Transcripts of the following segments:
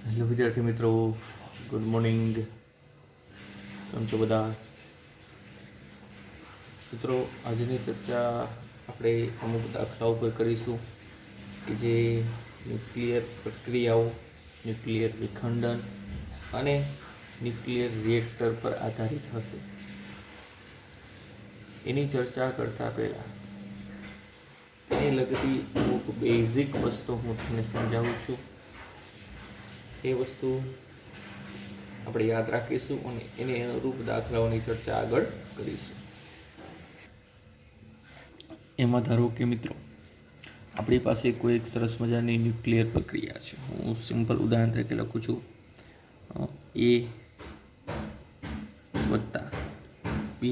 Hello વિદ્યાર્થી મિત્રો, good morning. કેમ છો બધા મિત્રો? આજની ચર્ચા આપણે અમુક દાખલાઓ પર કરીશું કે જે ન્યુક્લિયર પ્રક્રિયાઓ, ન્યુક્લિયર વિખંડન અને ન્યુક્લિયર રિએક્ટર પર આધારિત હશે. એની ચર્ચા કરતાં પહેલાં તેને લગતી અમુક બેઝિક વસ્તુ હું તમને સમજાવું છું. એ વસ્તુ આપણે યાદ રાખીશું અને એને અનુરૂપ દાખલાઓની ચર્ચા આગળ કરીશું. એમાં ધારો કે મિત્રો, આપણી પાસે કોઈ એક સરસ મજાની ન્યુક્લિયર પ્રક્રિયા છે. હું સિમ્પલ ઉદાહરણ તરીકે લખું છું, A વત્તા B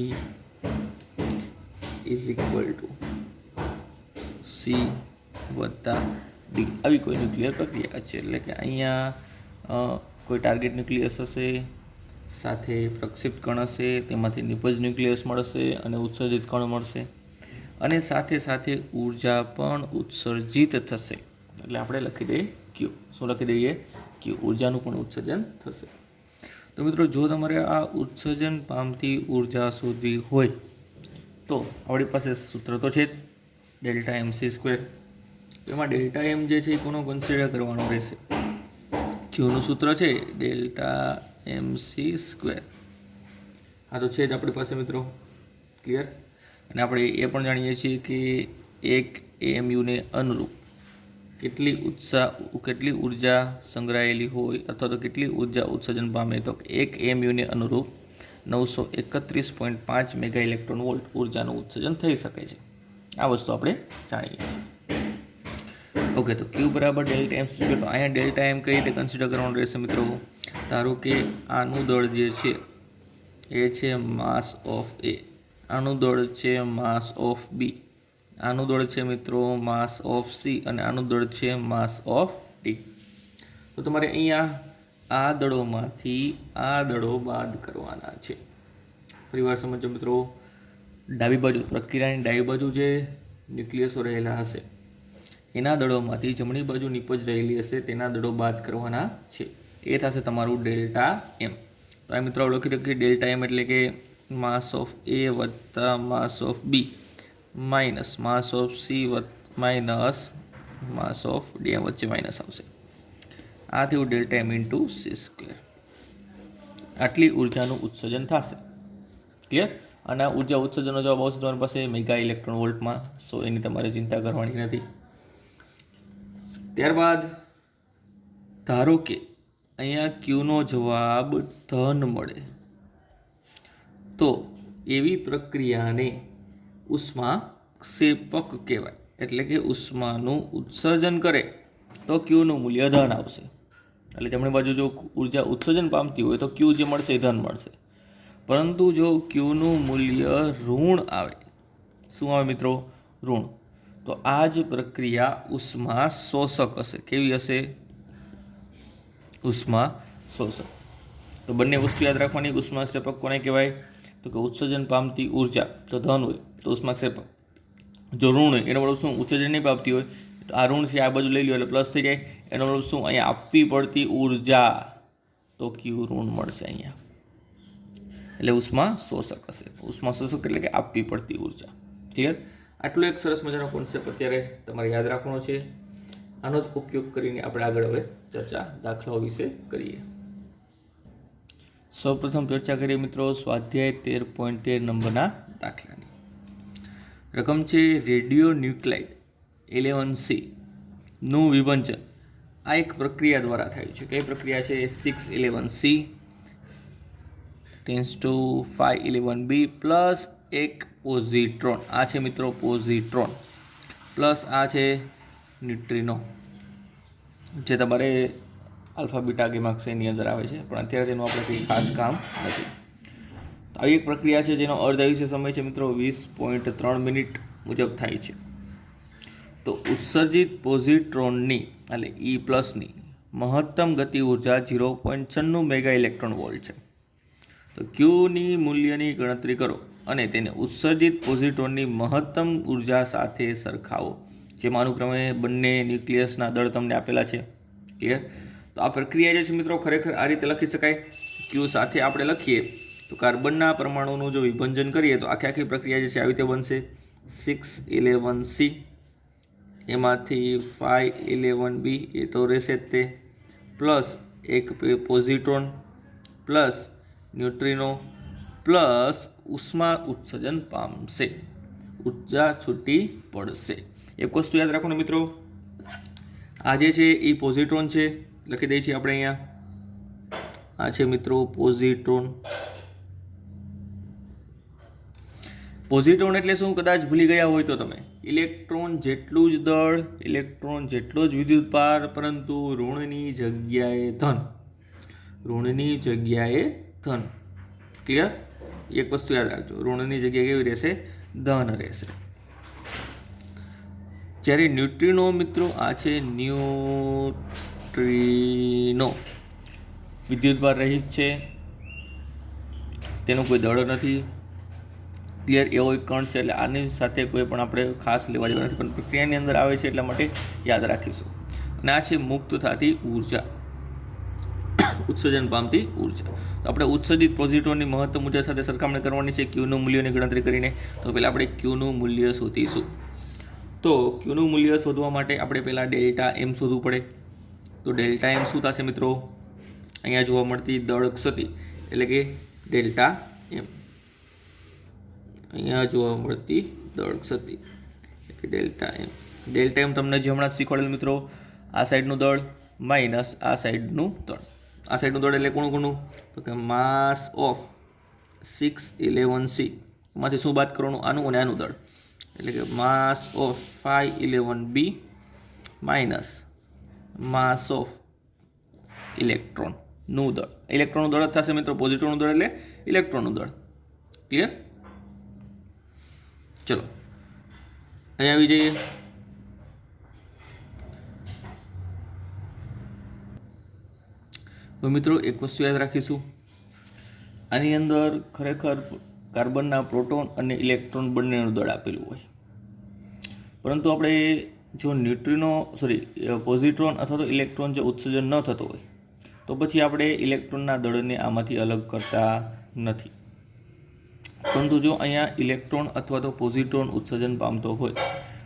is equal to C વત્તા D. આવી કોઈ ન્યુક્લિયર પ્રક્રિયા છે. એટલે કે અહીંયા કોઈ ટાર્ગેટ ન્યુક્લિયસ હશે, સાથે પ્રક્ષિપ્ત કણ હશે, તેમાંથી નિપજ ન્યુક્લિયસ મળશે અને ઉત્સર્જિત કણ મળશે, અને સાથે સાથે ઉર્જા પણ ઉત્સર્જિત થશે. એટલે આપણે લખી દઈએ Q. શું લખી દઈએ? Q. ઉર્જાનું પણ ઉત્સર્જન થશે. તો મિત્રો, જો તમારે આ ઉત્સર્જન પામતી ઉર્જા શોધવી હોય તો આપણી પાસે સૂત્ર તો છે જ, ડેલ્ટા mc². એમાં ડેલ્ટા એમ જે છે એ કોનો કન્સિડર કરવાનો રહેશે? ક્યુનું સૂત્ર છે ડેલ્ટા mc². આ તો છે જ આપણી પાસે મિત્રો. ક્લિયર? અને આપણે એ પણ જાણીએ છીએ કે એક એમયુને અનુરૂપ કેટલી ઉર્જા સંગ્રહાયેલી હોય અથવા તો કેટલી ઉર્જા ઉત્સર્જન પામે, તો એક એમયુને અનુરૂપ 931.5 મેગા ઇલેક્ટ્રોન વોલ્ટ ઉર્જાનું ઉત્સર્જન થઈ શકે છે. આ વસ્તુ આપણે જાણીએ છીએ. ઓકે, તો ક્યુ બરાબર ડેલ્ટા એમ છે. તો અહીંયા ડેલ્ટા એમ કઈ રીતે કન્સિડર કરવાનું રહેશે મિત્રો? ધારો કે આનું દળ જે છે એ છે માસ ઓફ એ, આનું દળ છે માસ ઓફ બી, આનું દળ છે મિત્રો માસ ઓફ સી, અને આનું દળ છે માસ ઓફ ડી. તો તમારે અહીંયા આ દળોમાંથી આ દળો બાદ કરવાના છે. ફરીવાર સમજો મિત્રો, ડાબી બાજુ પ્રક્રિયાની ડાબી બાજુ જે ન્યુક્લિયસો રહેલા હશે એના દળોમાંથી જમણી બાજુ નિપજ રહેલી હશે તેના દળો બાદ કરવાના છે. એ થશે તમારું ડેલ્ટા એમ. તો આ મિત્રો લખી શકીએ ડેલ્ટા એમ એટલે કે માસ ઓફ એ વત્તા mass of B minus mass of C minus mass of D. વચ્ચે માઇનસ આવશે. આ થયું ડેલ્ટા એમ ઇન્ટુ c². આટલી ઉર્જાનું ઉત્સર્જન થશે. ક્લિયર? અને આ ઉર્જા ઉત્સર્જનનો જવાબ આવશે તમારી પાસે મેગા ઇલેક્ટ્રોન વોલ્ટમાં. સો એની તમારે ચિંતા કરવાની નથી. ત્યારબાદ ધારો કે અહીંયા ક્યુનો જવાબ ધન મળે તો એવી પ્રક્રિયાને ઉષ્માક્ષેપક કહેવાય. એટલે કે ઉષ્માનું ઉત્સર્જન કરે તો ક્યુનું મૂલ્ય ધન આવશે. એટલે જમણી બાજુ જો ઉર્જા ઉત્સર્જન પામતી હોય તો ક્યુ જે મળશે એ ધન મળશે. પરંતુ જો ક્યુનું મૂલ્ય ઋણ આવે, શું આવે મિત્રો? ઋણ. તો આ જ પ્રક્રિયા ઉષ્મા શોષક હશે. કેવી હશે? ઉષ્મા શોષક. તો બંને વસ્તુ યાદ રાખવાની. ઉષ્માક્ષેપક કોને કહેવાય? તો કે ઉત્સર્જન પામતી ઉર્જા તો ધન હોય તો ઉષ્માક્ષેપક. જો ઋણ હોય એનો મતલબ શું? ઉત્સર્જન નહીં પામતી હોય તો આ ઋણ છે આ બાજુ લઈ લો એટલે પ્લસ થઈ જાય. એનો મતલબ શું? અહીંયા આપવી પડતી ઉર્જા તો ક્યુ ઋણ મળશે અહીંયા. એટલે ઉષ્મા શોષક હશે. ઉષ્મા શોષક એટલે કે આપવી પડતી ઉર્જા. ક્લિયર? આટલો એક સરસ મજાનો કોન્સેપ્ટ અત્યારે તમારે યાદ રાખવાનો છે. આનો જ ઉપયોગ કરીને આપણે આગળ હવે ચર્ચા દાખલાઓ વિશે કરીએ. સૌપ્રથમ ચર્ચા કરીએ મિત્રો સ્વાધ્યાય 13.13 નંબરના દાખલાની. રકમ છે રેડિયો ન્યુક્લાઇડ 11C નું વિભંજન આ એક પ્રક્રિયા દ્વારા થયું છે. કઈ પ્રક્રિયા છે? 611C tense two 511B plus એક પોઝિટ્રોન. આ છે મિત્રો પોઝિટ્રોન, પ્લસ આ છે ન્યુટ્રિનો, જે તમારે આલ્ફા બીટા ગેમા એની અંદર આવે છે, પણ અત્યારે તેનું આપણે કંઈ ખાસ કામ નથી. તો આવી એક પ્રક્રિયા છે જેનો અર્ધાયુષ્ય સમય છે મિત્રો 20.3 મિનિટ મુજબ થાય છે. તો ઉત્સર્જિત પોઝિટ્રોનની એટલે E પ્લસની મહત્તમ ગતિ ઉર્જા 0.96 મેગા ઇલેક્ટ્રોન વોલ્ટ છે. તો ક્યુની મૂલ્યની ગણતરી કરો અને તેને ઉત્સર્જિત પોઝિટ્રોનની મહત્તમ ઉર્જા સાથે સરખાવો, જેમાં અનુક્રમે બંને ન્યુક્લિયસના દળ તમને આપેલા છે. ક્લિયર? તો આ પ્રક્રિયા જે છે મિત્રો ખરેખર આ રીતે લખી શકાય. ક્યુ સાથે આપણે લખીએ તો કાર્બનના પરમાણુનું જો વિભંજન કરીએ તો આખી પ્રક્રિયા જે છે આવી રીતે બનશે. 611C એમાંથી 511B એ તો રહેશે જ તે, પ્લસ એક પોઝિટ્રોન પ્લસ ન્યુટ્રિનો પ્લસ ઉષ્મા ઉત્સર્જન પામશે, ઉર્જા છૂટી પડશે. એક વસ્તુ યાદ રાખો ને મિત્રો, આ જે છે એ પોઝિટ્રોન છે, લખી દઈએ છીએ આપણે અહીંયા. આ છે મિત્રો પોઝિટ્રોન. પોઝિટ્રોન એટલે શું, કદાચ ભૂલી ગયા હોય તો તમે, ઇલેક્ટ્રોન જેટલું જ દળ, ઇલેક્ટ્રોન જેટલો જ વિદ્યુતભાર, પરંતુ ઋણની જગ્યાએ ધન, ઋણની જગ્યાએ ધન. ક્લિયર? એક વસ્તુ યાદ રાખજો, ઋણની જગ્યાએ કેવી રહેશે? ધન રહેશે. જ્યારે ન્યુટ્રિનો મિત્રો, આ છે ન્યુટ્રિનો, વિદ્યુતભાર રહિત છે, તેનું કોઈ દળ નથી. ક્લિયર? એવો એક કણ છે, એટલે આની સાથે કોઈ પણ આપણે ખાસ લેવા જેવું નથી, પણ પ્રક્રિયાની અંદર આવે છે એટલા માટે યાદ રાખીશું. અને આ છે મુક્ત થતી ઉર્જા, ઉત્સર્જન પામતી ઉર્જા. તો આપણે ઉત્સર્જિત પોઝિટ્રોનની મહત્તમ ઉર્જા સાથે સરખામણી કરવાની છે ક્યુનું મૂલ્યની ગણતરી કરીને. તો પહેલાં આપણે ક્યુનું મૂલ્ય શોધીશું. તો ક્યુનું મૂલ્ય શોધવા માટે આપણે પહેલાં ડેલ્ટા એમ શોધવું પડે. તો ડેલ્ટા એમ શું થશે મિત્રો? અહીંયા જોવા મળતી દળ ક્ષતિ એટલે કે ડેલ્ટા એમ, અહીંયા જોવા મળતી દળ ક્ષતિ એટલે ડેલ્ટા એમ. ડેલ્ટા એમ તમને જે હમણાં જ શીખવાડેલું મિત્રો, આ સાઈડનું દળ માઇનસ આ સાઈડનું દળ. આ સાઈડનું દળ એટલે કોનું? તો કે માસ ઓફ 611C, એમાંથી શું બાદ કરવાનું? આનું અને આનું દળ, એટલે કે mass of 511B minus mass of ઇલેક્ટ્રોનનું દળ. ઇલેક્ટ્રોનનું દળ જ થશે મિત્રો, પોઝિટિવનું દળ એટલે ઇલેક્ટ્રોનનું દળ. ક્લિયર? ચલો અહીંયા આવી જઈએ. તો મિત્રો એક વસ્તુ યાદ રાખીશું, આની અંદર ખરેખર કાર્બનના પ્રોટોન અને ઇલેક્ટ્રોન બંનેનું દળ આપેલું હોય, પરંતુ આપણે જો પોઝિટ્રોન અથવા તો ઇલેક્ટ્રોન જો ઉત્સર્જન ન થતો હોય તો પછી આપણે ઇલેક્ટ્રોનના દળને આમાંથી અલગ કરતા નથી. પરંતુ જો અહીંયા ઇલેક્ટ્રોન અથવા તો પોઝિટ્રોન ઉત્સર્જન પામતો હોય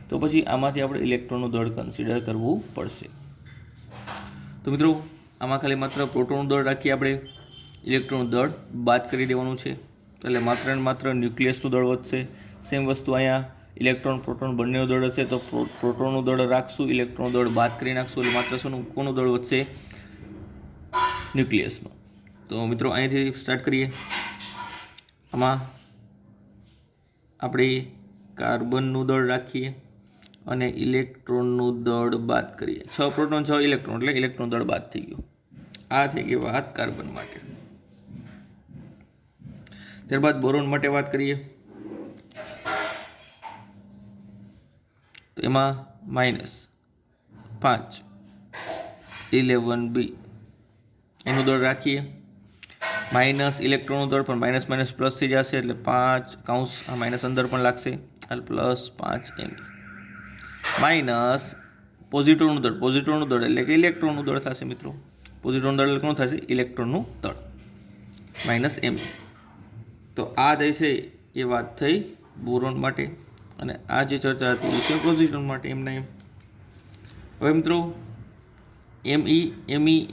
તો પછી આમાંથી આપણે ઇલેક્ટ્રોનનું દળ કન્સિડર કરવું પડશે. તો મિત્રો આમાં ખાલી માત્ર પ્રોટોનનું દળ રાખીએ, આપણે ઇલેક્ટ્રોનનું દળ બાદ કરી દેવાનું છે, એટલે માત્ર ને માત્ર ન્યુક્લિયસનું દળ વધશે. સેમ વસ્તુ અહીંયા ઇલેક્ટ્રોન પ્રોટોન બંનેનું દળ હશે, તો પ્રોટોનનું દળ રાખશું, ઇલેક્ટ્રોનનું દળ બાદ કરી નાખશું, એટલે માત્ર કોનું દળ વધશે? ન્યુક્લિયસનું. તો મિત્રો અહીંથી સ્ટાર્ટ કરીએ. આમાં આપણે કાર્બનનું દળ રાખીએ અને ઇલેક્ટ્રોનનું દળ બાદ કરીએ. 6 પ્રોટોન 6 ઇલેક્ટ્રોન એટલે ઇલેક્ટ્રોન દળ બાદ થઈ ગયું. આ થઈ ગઈ વાત કાર્બન માટે. ત્યારબાદ બોરોન માટે વાત કરીએ તો એમાં -511B એનું દળ રાખીએ. માઇનસ ઇલેક્ટ્રોનનું દળ પણ માઇનસ માઇનસ પ્લસ થઈ જશે, એટલે 5 કૌંસ આ માઇનસ અંદર પણ લાગશે, એટલે +5 MB માઇનસ પોઝિટ્રોનનું દળ એટલે કે ઇલેક્ટ્રોનનું દળ થશે મિત્રો. પોઝિટ્રોનનું દળ કોણ થશે? ઇલેક્ટ્રોનનું દળ -MB. તો આ જે છે એ વાત થઈ બોરોન માટે, અને આ જે ચર્ચા હતી એ છે પોઝિટ્રોન માટે. એમના એમ હવે મિત્રો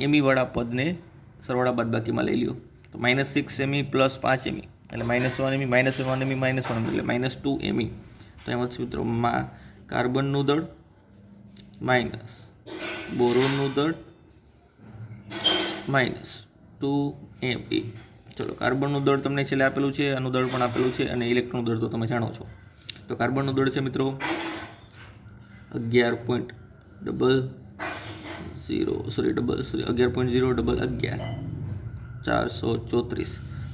ME વાળા પદને સરવાળા બાદબાકીમાં લઈ લ્યો તો -6ME + 5ME એટલે -1ME -1ME -1ME એટલે -2ME. તો એમ જ મિત્રો કાર્બનનું દળ માઇનસ બોરોનનું દળ -2ME. ચલો કાર્બનનું દળ તમને છેલ્લે આપેલું છે, આનું દળ પણ આપેલું છે, અને ઇલેક્ટ્રોનનું દળ તો તમે જાણો છો. તો કાર્બનનું દળ છે મિત્રો 11.011 434,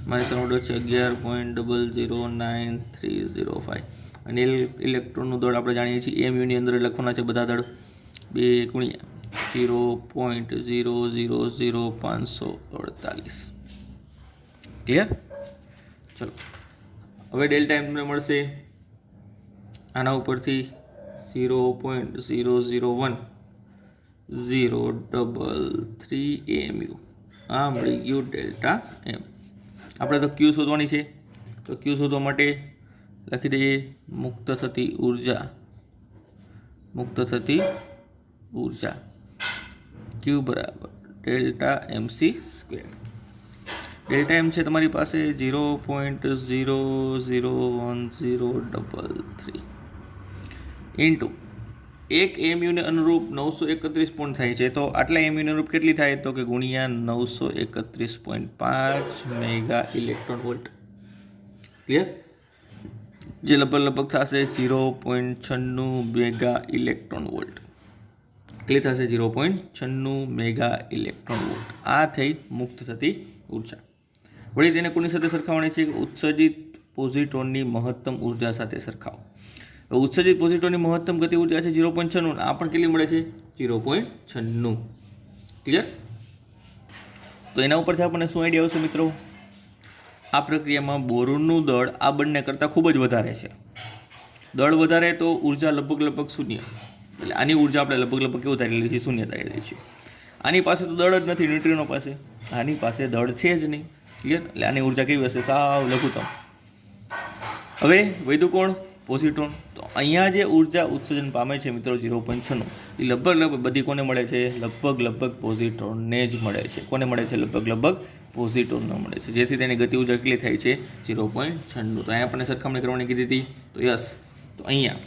માઇનસ ઓર્ડર છે 11.0093005, અને ઇલેક્ટ્રોનનું દળ આપણે જાણીએ છીએ એમયુની અંદર લખવાના છે બધા દળ 2 × 0.000548. ક્લિયર? ચલો હવે ડેલ્ટા એમ તમને મળશે આના ઉપરથી 0.001 0.033 AMU. આ મળી ગયું ડેલ્ટા એમ. આપણે તો ક્યુ શોધવાની છે, તો ક્યુ શોધવા માટે લખી દઈએ મુક્ત થતી ઉર્જા ક્યુ બરાબર delta MC square. Delta M છે તમારી પાસે 0.001033 ઇન્ટુ 1 AMUને અનુરૂપ 931 પોઈન્ટ થાય છે, તો આટલા AMUને અનુરૂપ કેટલી થાય, તો કે ગુણ્યા 931.5 મેગા ઇલેક્ટ્રોન વોલ્ટ. ક્લિયર? જે લગભગ થશે 0.96 મેગા ઇલેક્ટ્રોન વોલ્ટ. કેટલી થશે? 0.96 મેગા ઇલેક્ટ્રોન વોલ્ટ. આ થઈ મુક્ત થતી ઉર્જા. વળી તેને કોની સાથે સરખાવવાની છે? ઉત્સર્જિત પોઝિટ્રોનની મહત્તમ ઉર્જા સાથે સરખાવો. ઉત્સર્જિત પોઝિટ્રોનની મહત્તમ ગતિ ઉર્જા છે 0.96. આ પણ કેટલી મળે છે? 0.96. ક્લિયર? તો એના ઉપરથી આપણને શું આઈડિયા આવશે મિત્રો? આ પ્રક્રિયામાં બોરોનનું દળ આ બંને કરતાં ખૂબ જ વધારે છે. દળ વધારે તો ઉર્જા લગભગ શૂન્ય. એટલે આની ઉર્જા આપણે લગભગ કેવું ધારેલી છે? શૂન્ય ધારેલી છે. આની પાસે તો દળ જ નથી, ન્યુટ્રિનો પાસે. આની પાસે દળ છે જ નહીં. ક્લિયર? એટલે આની ઉર્જા કેવી હશે? સાવ લઘુત્તમ. હવે વધ્યું કોણ? પોઝિટ્રોન. તો અહીંયા જે ઉર્જા ઉત્સર્જન પામે છે મિત્રો 0.96, એ લગભગ બધી કોને મળે છે? લગભગ પોઝિટ્રોનને જ મળે છે. કોને મળે છે? લગભગ પોઝિટ્રોનને મળે છે. જેથી તેની ગતિ ઉર્જા કેટલી થાય છે? 0.96. તો અહીંયા આપણને સરખામણી કરવાની કીધી હતી, તો યસ. તો અહીંયા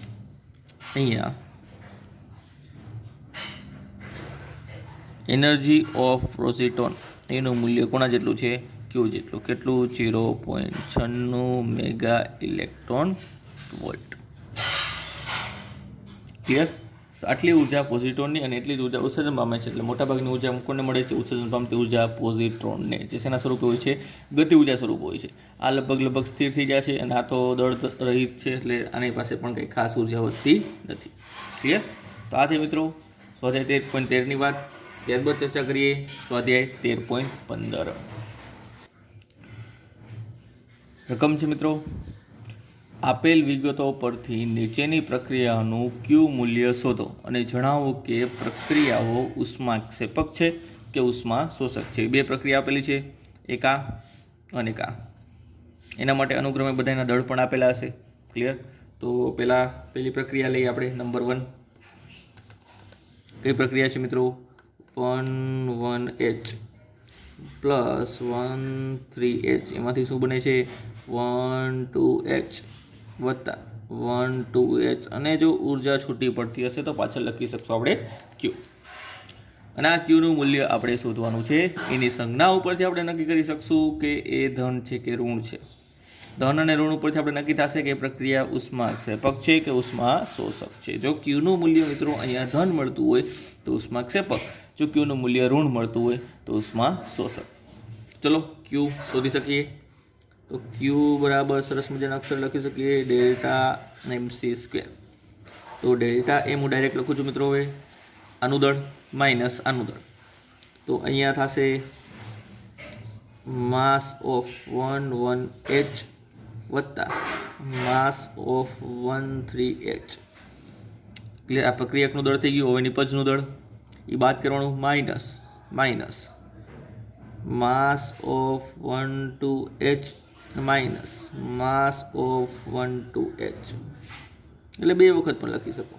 એનર્જી ઓફ પોઝિટ્રોન એનું મૂલ્ય કોના જેટલું છે? ક્યુ જેટલું. કેટલું? 0.96 મેગા ઇલેક્ટ્રોન વોલ્ટ. ક્લિયર? આટલી ઉર્જા પોઝિટ્રોનની અને એટલી જ ઉર્જા ઉત્સર્જન પામે છે. એટલે મોટાભાગની ઉર્જા કોને મળે છે? ઉત્સર્જન પામતી ઉર્જા પોઝિટ્રોનને. જે શેના સ્વરૂપે હોય છે? ગતિ ઉર્જા સ્વરૂપે હોય છે. આ લગભગ સ્થિર થઈ જાય છે અને આ તો દળ રહિત છે, એટલે આની પાસે પણ કંઈ ખાસ ઉર્જા વધતી નથી. ક્લિયર? તો આ છે મિત્રો સ્વાધ્યાય 13.13ની વાત. ત્યારબાદ ચર્ચા કરીએ સ્વાધ્યાય 13.15. રકમ છે મિત્રો, આપેલ વિગતો પરથી નીચેની પ્રક્રિયાનું ક્યુ મૂલ્ય શોધો અને જણાવો કે પ્રક્રિયાઓ ઉષ્માક્ષેપક છે કે ઉષ્મા શોષક છે. બે પ્રક્રિયા આપેલી છે, એક આ અને એક આ. એના માટે અનુક્રમે બધાના દળ પણ આપેલા હશે. ક્લિયર? તો પહેલી પ્રક્રિયા લઈએ આપણે, નંબર 1. કઈ પ્રક્રિયા છે મિત્રો? 1,1H plus 1,3H. એમાંથી શું બને છે? 1,2H વત્તા 1,2H. અને જો ઉર્જા છૂટી પડતી હશે તો પાછળ લખી શકશું આપણે ક્યુ. અને આ ક્યુનું મૂલ્ય આપણે શોધવાનું છે. એની સંજ્ઞા ઉપરથી આપણે નક્કી કરી શકશું કે એ ધન છે કે ઋણ છે. ધન અને ઋણ ઉપરથી આપણે નક્કી થશે કે પ્રક્રિયા ઉષ્માક્ષેપક છે કે ઉષ્મા શોષક છે. જો ક્યુનું મૂલ્ય મિત્રો અહીંયા ધન મળતું હોય તો ઉષ્માક્ષેપક, જો ક્યુનું મૂલ્ય ઋણ મળતું હોય તો ઉષ્મા શોષક. ચલો ક્યુ શોધી શકીએ. તો ક્યુ બરાબર સરસ મજાના અક્ષર લખી શકીએ, ડેલ્ટા MC સ્ક્વેર. તો ડેલ્ટા એમ હું ડાયરેક્ટ લખું છું મિત્રો. હવે આનું દળ માઇનસ આનું દળ, તો અહીંયા થશે માસ ઓફ 1,1H વત્તા માસ ઓફ 1,3H. ક્લિયર? આ પ્રક્રિયકનું દળ થઈ ગયું. હવે નિપજનું દળ એ બાદ કરવાનું, minus mass of 1,2H minus mass of 1,2H. એટલે બે વખત પણ લખી શકો,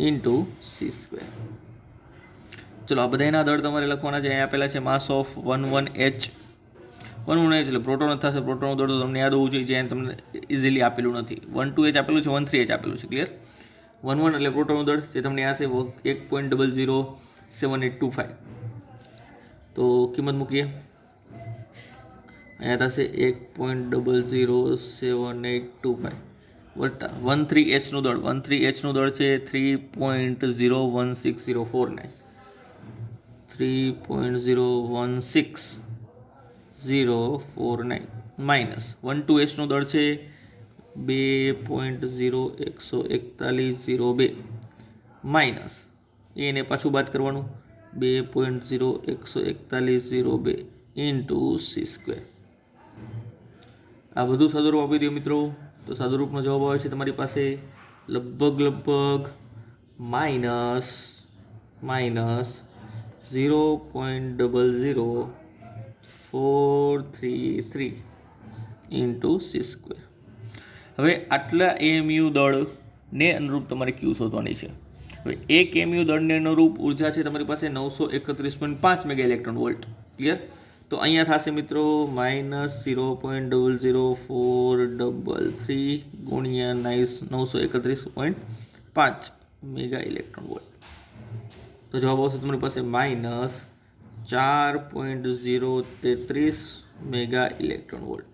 ઇન્ટુ C². ચલો આ બધાના દળ તમારે લખવાના છે. અહીંયા આપેલા છે માસ ઓફ 1,1H. 1,1H એટલે પ્રોટોન થશે. પ્રોટોનનું દળ તો તમને યાદ હોવું જોઈએ, જે તમને ઇઝીલી આપેલું નથી. 1,2H આપેલું છે, 1,3H આપેલું છે. ક્લિયર? 1,1 એટલે પ્રોટોનનું દળ જે તમને આ છે 1.007825. તો કિંમત મૂકીએ. અહીંયા થશે 1.007825 વત્તા 1,3Hનું દળ. 1,3Hનું દળ છે 3.016049. 3.016049 માઇનસ 1,2Hનું દળ છે 2.014102 માઇનસ એને પાછું બાદ કરવાનું 2.014102 ઇન્ટુ C². આ બધું સાદુરૂપ આપી દો મિત્રો. તો સાદુરૂપનો જવાબ આવે છે તમારી પાસે લગભગ માઇનસ 0.00433 ઇન્ટુ સી સ્ક્વેર. હવે આટલા એમયુ દળને અનુરૂપ તમારે ક્યુ શોધવાની છે. હવે એક એમયુ દળને અનુરૂપ ઉર્જા છે તમારી પાસે 931.5 મેગા ઇલેક્ટ્રોન વોલ્ટ. ક્લિયર? તો અહીંયા થશે મિત્રો -0.00433 ગુણ્યા 931.5 મેગા ઇલેક્ટ્રોન વોલ્ટ. તો જવાબ આવશે તમારી પાસે -4.033 મેગા ઇલેક્ટ્રોન વોલ્ટ.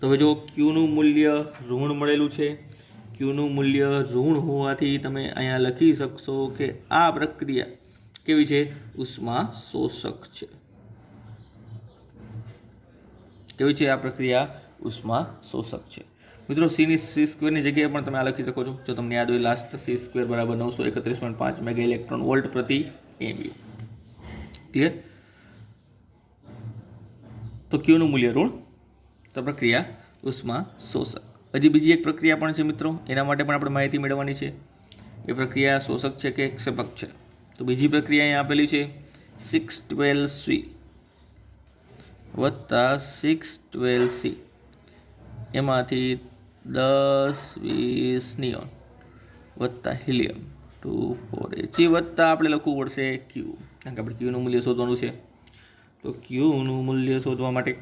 તો હવે જો ક્યુનું મૂલ્ય ઋણ મળેલું છે, ક્યુનું મૂલ્ય ઋણ હોવાથી તમે અહીંયા લખી શકશો કે આ પ્રક્રિયા કેવી છે? ઉષ્મા શોષક છે. કેવી છે આ પ્રક્રિયા? ઉષ્મા શોષક છે. મિત્રો સી સ્ક્વેરની જગ્યાએ પણ તમે આ લખી શકો છો. જો તમને યાદ હોય લાસ્ટ સી સ્ક્વેર બરાબર 931.5 મેગા ઇલેક્ટ્રોન વોલ્ટ પ્રતિ એમયુ. ક્લિયર? તો ક્યુનું મૂલ્ય ઋણ, તો પ્રક્રિયા ઉષ્મા શોષક. હજી બીજી એક પ્રક્રિયા પણ છે મિત્રો, એના માટે પણ આપણે માહિતી મેળવવાની છે. એ પ્રક્રિયા શોષક છે કે ક્ષેપક છે? તો બીજી પ્રક્રિયા અહીંયા આપેલી છે 612C વત્તા 612C, એમાંથી 10-20 નિયોન વત્તા હિલિયમ 2,4He વત્તા આપણે લખવું પડશે ક્યુ, કારણ કે આપણે ક્યુનું મૂલ્ય શોધવાનું છે. તો ક્યુનું મૂલ્ય શોધવા માટે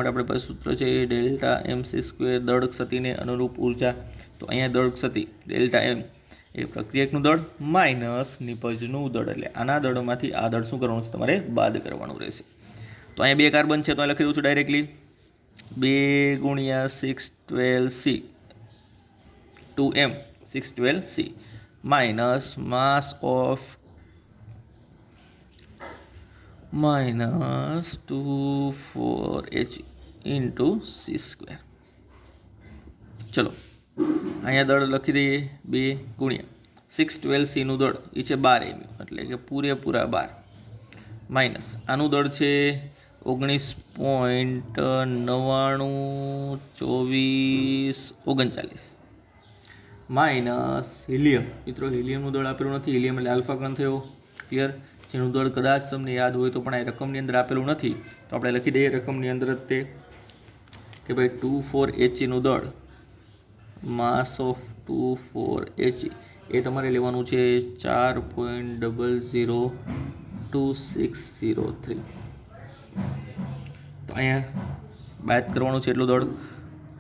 આપણે પાસે સૂત્ર છે ડેલ્ટા MC સ્ક્વેર, દળ ક્ષતિને અનુરૂપ ઉર્જા. તો અહીંયા દળ ક્ષતિ ડેલ્ટા એમ એ પ્રક્રિયકનું દળ માઇનસ નિપજનું દળ, એટલે આના દળમાંથી આ દળ શું કરવાનું છે? તમારે બાદ કરવાનું રહેશે. તો અહીંયા 2 કાર્બન છે, તો અહીં લખી દઉં છું ડાયરેક્ટલી 2 ગુણ્યા 612C 2m 612C minus mass of -24He into C square. ચલો અહીંયા દળ લખી દઈએ 2 ગુણ્યા 612Cનું દળ એ છે 12 એમયુ, એટલે કે પૂરેપૂરા 12 માઇનસ આનું દળ છે 19.992439 માઇનસ હિલિયમ. મિત્રો હિલિયમનું દળ આપેલું નથી, હિલિયમ એટલે આલ્ફા કણ થયો. ક્લિયર? જેનું દળ કદાચ તમને યાદ હોય તો પણ આ રકમની અંદર આપેલું નથી, તો આપણે લખી દઈએ રકમની અંદર જ તે કે ભાઈ 24Heનું દળ, માસ ઓફ 24He એ તમારે લેવાનું છે 4.002603. તો અહીંયા બાદ કરવાનું છે એટલું દળ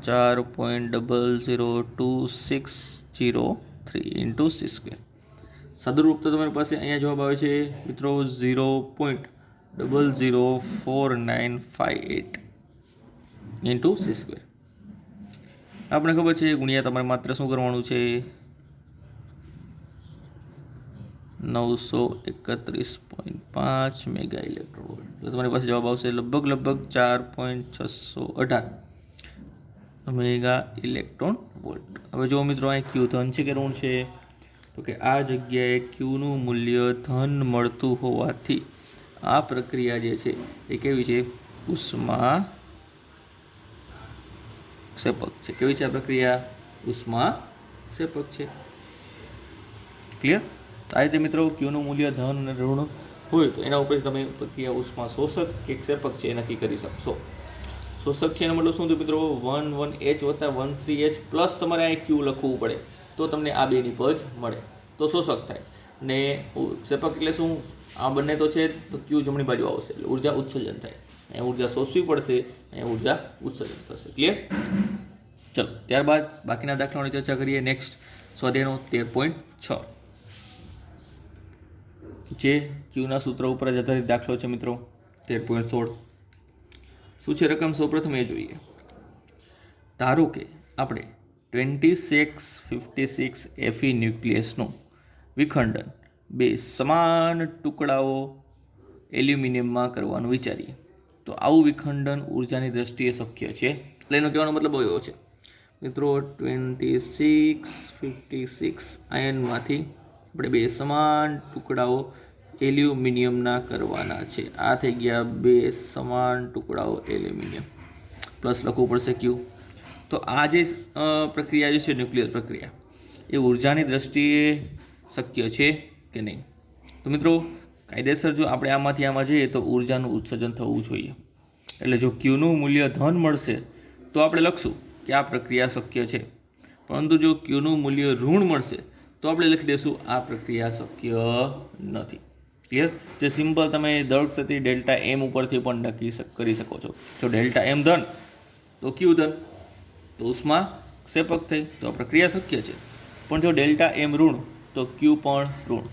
4.002603 ઇન્ટુ સી સ્ક્વેર. સદરૂપ તો તમારી પાસે અહીંયા જવાબ આવે છે મિત્રો 0.004958 ઇન્ટુ સી સ્ક્વેર. આપણે ખબર છે ગુણ્યા તમારે માત્ર શું કરવાનું છે 931.5 મેગા ઇલેક્ટ્રોન વોલ્ટ. એટલે તમારી પાસે જવાબ આવશે લગભગ 4.618 મેગા ઇલેક્ટ્રોન વોલ્ટ. હવે જો મિત્રો અહીં ક્યુ ધન છે કે ઋણ છે? તો કે આ જગ્યાએ ક્યુનું મૂલ્ય ધન મળતું હોવાથી આ પ્રક્રિયા જે છે એ કેવી છે? ઉષ્મા ક્ષેપક છે. કેવી છે આ પ્રક્રિયા? ઉષ્મા ક્ષેપક છે. ક્લિયર? આ રીતે મિત્રો ક્યુનું મૂલ્ય ધન અને ઋણ હોય તો એના ઉપર તમે પ્રક્રિયા ઉષ્મા શોષક કે ક્ષેપક છે એ નક્કી કરી શકશો. શોષક છે એનો મતલબ શું થયું મિત્રો? 11H વત્તા 13H પ્લસ તમારે અહીં ક્યુ લખવું પડે તો તમને આ બેની પજ મળે, તો શોષક થાય. ને ક્ષેપક એટલે શું? આ બંને તો છે, તો ક્યુ જમણી બાજુ આવશે એટલે ઉર્જા ઉત્સર્જન થાય. અહીંયા ઉર્જા શોષવી પડશે, અહીંયા ઉર્જા ઉત્સર્જન થશે. ક્લિયર? ચલો ત્યારબાદ બાકીના દાખલાઓની ચર્ચા કરીએ. નેક્સ્ટ સ્વાધ્યાયનો 13.6 જે ક્યુના સૂત્ર ઉપર જ આધારિત દાખલો છે મિત્રો. 13.16 શું છે રકમ? સૌપ્રથમ એ જોઈએ. ધારો કે આપણે 2656 Fe ન્યુક્લિયસનું વિખંડન 2 સમાન ટુકડાઓ એલ્યુમિનિયમમાં કરવાનું વિચારીએ તો આવું વિખંડન ઉર્જાની દ્રષ્ટિએ શક્ય છે. એટલે એનો કહેવાનો મતલબ એવો છે મિત્રો 2656 આયનમાંથી આપણે 2 સમાન ટુકડાઓ એલ્યુમિનિયમના કરવાના છે. આ થઈ ગયા 2 સમાન ટુકડાઓ એલ્યુમિનિયમ, પ્લસ લખવું પડશે ક્યુ. તો આ જે પ્રક્રિયા જે છે ન્યુક્લિયર પ્રક્રિયા, એ ઉર્જાની દ્રષ્ટિએ શક્ય છે કે નહીં. તો મિત્રો કાયદેસર જો આપણે આમાંથી આમાં જઈએ તો ઉર્જાનું ઉત્સર્જન થવું જોઈએ. એટલે જો ક્યુનું મૂલ્ય ધન મળશે તો આપણે લખશું કે આ પ્રક્રિયા શક્ય છે, પરંતુ જો ક્યુનું મૂલ્ય ઋણ મળશે તો આપણે લખી દઈશું આ પ્રક્રિયા શક્ય નથી. ક્લિયર? જે સિમ્પલ તમે દળ ક્ષેત્રી ડેલ્ટા એમ ઉપરથી પણ નક્કી કરી શકો છો. જો ડેલ્ટા એમ ધન તો ક્યુ ધન, તો ઉષ્મા ક્ષેપક થઈ, તો આ પ્રક્રિયા શક્ય છે. પણ જો ડેલ્ટા એમ ઋણ તો ક્યુ પણ ઋણ,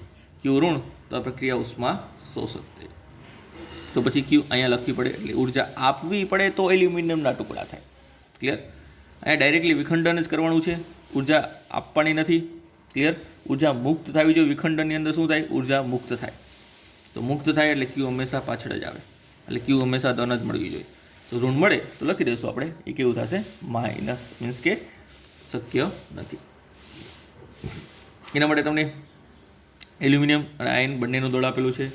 ક્યુ ઋણ તો આ પ્રક્રિયા ઉષ્મા શોષક થઈ. તો પછી ક્યુ અહીંયા લખવી પડે, એટલે ઉર્જા આપવી પડે તો એલ્યુમિનિયમના ટુકડા થાય. ક્લિયર? અહીંયા ડાયરેક્ટલી વિખંડન જ કરવાનું છે, ઉર્જા આપવાની નથી. ક્લિયર? ઉર્જા મુક્ત થવી જોઈએ. વિખંડનની અંદર શું થાય? ઉર્જા મુક્ત થાય. તો મુક્ત થાય એટલે ક્યુ હંમેશા પાછળ જ આવે, એટલે ક્યુ હંમેશા ધન જ મળવી જોઈએ. તો ઋણ મળે તો લખી દઈશું આપણે, એ કેવું થશે? માઇનસ, મીન્સ કે શક્ય નથી. એના માટે તમને એલ્યુમિનિયમ અને આયન બંનેનું દળ આપેલું છે.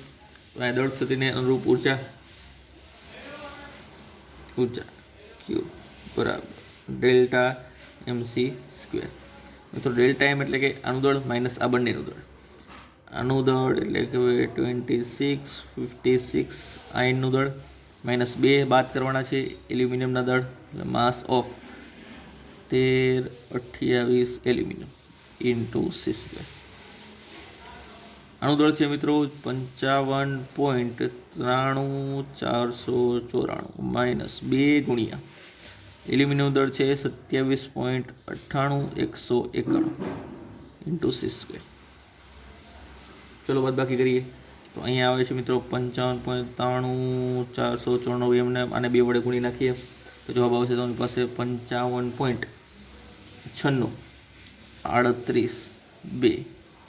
તો આ દળ ક્ષેત્રને અનુરૂપ ઉર્જા ક્યુ બરાબર ડેલ્ટા MC². મિત્રો ડેલ્ટા એમ એટલે કે આનું દળ માઇનસ આ બંનેનું દળ. આનું દળ એટલે કે 26, 56 આયનનું દળ માઇનસ 2 બાદ કરવાના છે એલ્યુમિનિયમના દળ, એટલે માસ ઓફ 1328 એલ્યુમિનિયમ ઇન્ટુ C². આનું દળ છે મિત્રો 55.93494 માઇનસ 2 ગુણ્યા એલ્યુમિનિયમ દળ છે 27.98191 ઇન્ટુ C². ચલો બાદ બાકી કરીએ તો અહીંયા આવે છે મિત્રો 55.93494 એમને આને 2 વડે ગુણી નાખીએ તો જવાબ આવશે તમારી પાસે 55.63832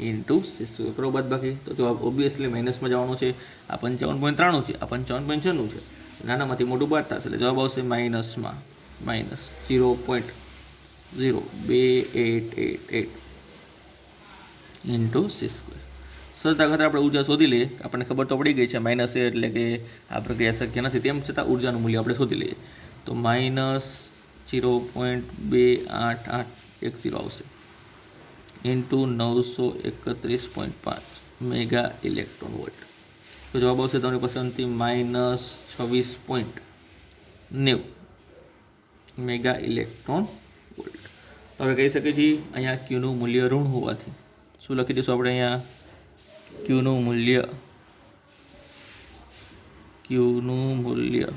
ઇન્ટુ C². કરો બાદ બાકી તો જવાબ ઓબ્વિયસલી માઇનસમાં જવાનો છે. આ 55.93 છે, આ 55.96 છે, નાનામાંથી મોટું બાદ થશે એટલે જવાબ આવશે માઇનસમાં માઇનસ 0.02888 ઇન્ટુ C². સરળતા ખાતર આપણે ઉર્જા શોધી લઈએ. આપણને ખબર તો પડી ગઈ છે માઇનસ એ એટલે કે આ પ્રક્રિયા શક્ય નથી, તેમ છતાં ઉર્જાનું મૂલ્ય આપણે શોધી લઈએ. તો માઇનસ 0.28810 આવશે ઇન્ટુ 931.5 મેગા ઇલેક્ટ્રોન વોલ્ટ. તો જવાબ આવશે તમારી પાસે અંતિમ માઇનસ 26.90 મેગા ઇલેક્ટ્રોન વોલ્ટ. તો હવે કહી શકીએ છીએ અહીંયા ક્યુનું મૂલ્ય ઋણ હોવાથી શું લખી દઈશું આપણે? અહીંયા ક્યુનું મૂલ્ય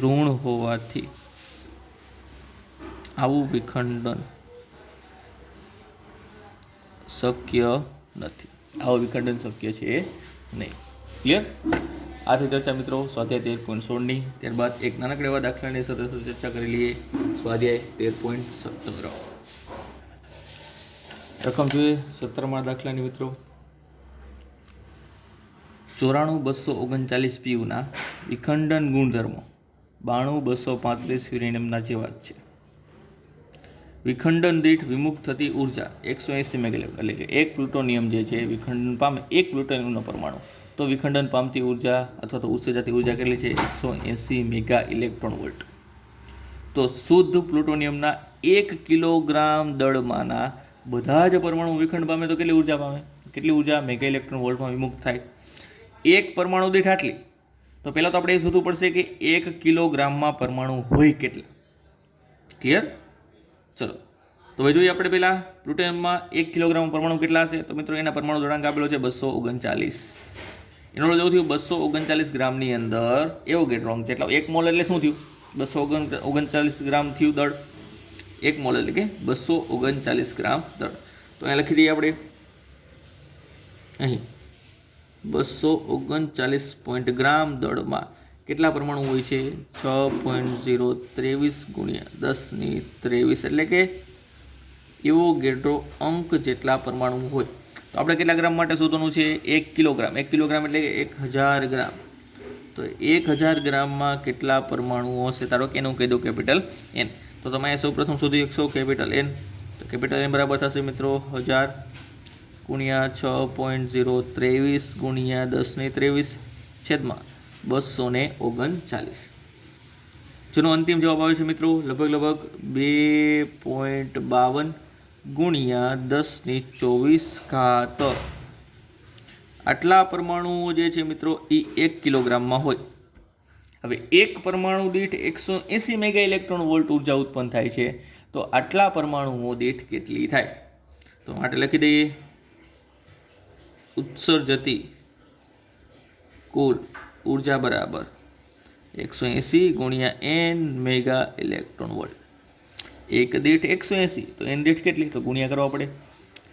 ઋણ હોવાથી આવું વિખંડન શક્ય નથી. આવું વિખંડન શક્ય છે નહીં. ક્લિયર? આથી ચર્ચા મિત્રો સ્વાધ્યાય 13.16ની. ત્યારબાદ એક નાનકડા એવા દાખલાની સાથે ચર્ચા કરી લઈએ. સ્વાધ્યાય 13.17. રકમ જોઈએ 17માં દાખલાની મિત્રો. 94239 PUના વિખંડન ગુણધર્મો 92235 યુરેનિયમના જેવા જ છે. વિખંડન દીઠ વિમુક્ત થતી ઉર્જા 180 મેગાવોટ, એટલે કે એક પ્લુટોનિયમ જે છે વિખંડન પામે, એક પ્લુટોનિયમનો પરમાણુ, તો વિખંડન પામતી ઉર્જા અથવા તો ઉત્સર્જાતી ઉર્જા કેટલી છે? 180 મેગા ઇલેક્ટ્રોન વોલ્ટ. તો શુદ્ધ પ્લુટોનિયમના 1 કિલોગ્રામ દળમાંના બધા જ પરમાણુ વિખંડ પામે તો કેટલી ઉર્જા પામે? કેટલી ઉર્જા મેગા ઇલેક્ટ્રોન વોલ્ટમાં વિમુક્ત થાય? એક પરમાણુ દીઠ આટલી. તો પહેલાં તો આપણે એ શોધવું પડશે કે 1 કિલોગ્રામમાં પરમાણુ હોય કેટલા. ક્લિયર? ચલો તો હવે જોઈએ આપણે પહેલાં પ્લુટોનિયમમાં 1 કિલોગ્રામ પરમાણુ કેટલા હશે? તો મિત્રો એના પરમાણુ દળાંક આપેલો છે 239. એનો એવું થયું 239 ગ્રામની અંદર એવોગેડ્રો છે, એટલે 1 મોલ એટલે શું થયું? 239 ગ્રામ થયું દળ. 1 મોલ એટલે કે 239 ગ્રામ દળ. તો અહીંયા લખી દઈએ આપણે, અહીં 239 ગ્રામ દળમાં કેટલા પરમાણુ હોય છે? 6.023 ગુણ્યા 1023, એટલે કે એવોગેડ્રો અંક જેટલા પરમાણુ હોય. તો આપણે કેટલા ગ્રામ માટે શોધવાનું છે? 1 કિલોગ્રામ. 1 કિલોગ્રામ એટલે કે 1000 ગ્રામ. તો 1000 ગ્રામમાં કેટલા પરમાણુઓ હશે? તારો કે એનું કહી દો કેપિટલ N. તો તમે સૌ પ્રથમ શોધી શકશો કેપિટલ N. તો કેપિટલ N બરાબર થશે મિત્રો 1000 ગુણ્યા 6.023 ગુણ્યા 1023 છેદમાં 239, જેનો અંતિમ જવાબ આવે છે મિત્રો લગભગ 2.52 ગુણ્યા 10⁻²4 આટલા પરમાણુઓ જે છે મિત્રો એ 1 કિલોગ્રામમાં હોય. હવે એક પરમાણુ દીઠ 180 મેગા ઇલેક્ટ્રોન વોલ્ટ ઉર્જા ઉત્પન્ન થાય છે, તો આટલા પરમાણુઓ દીઠ કેટલી થાય? તો માટે લખી દઈએ ઉત્સર્જતી કુલ ઉર્જા બરાબર 180 ગુણ્યા n મેગા ઇલેક્ટ્રોન વોલ્ટ. એક દીઠ 180, તો n દીઠ કેટલી? તો ગુણ્યા કરવા પડે.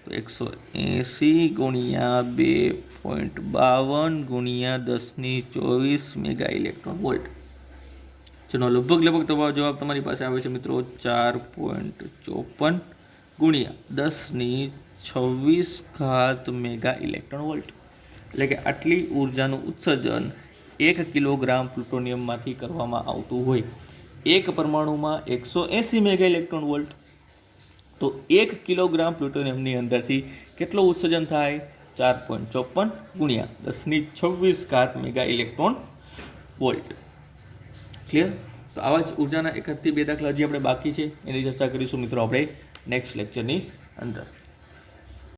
તો 180 ગુણ્યા 2.52 ગુણ્યા 10⁻²4 મેગા ઇલેક્ટ્રોન વોલ્ટ. જેનો લગભગ જવાબ તમારી પાસે આવે છે મિત્રો 4.54 ગુણ્યા 10⁻²6 મેગા ઇલેક્ટ્રોન વોલ્ટ. એટલે કે આટલી ઉર્જાનું ઉત્સર્જન 1 કિલોગ્રામ પ્લુટોનિયમમાંથી કરવામાં આવતું હોય. એક પરમાણુમાં 180 મેગા ઇલેક્ટ્રોન વોલ્ટ, તો 1 કિલોગ્રામ પ્લુટોનિયમની અંદરથી કેટલું ઉત્સર્જન થાય? 4.54 ગુણ્યા 10⁻²6 મેગા ઇલેક્ટ્રોન વોલ્ટ. ક્લિયર? તો આવા જ ઉર્જાના 1 થી 2 દાખલા હજી આપણે બાકી છે, એની ચર્ચા કરીશું મિત્રો આપણે નેક્સ્ટ લેક્ચરની અંદર.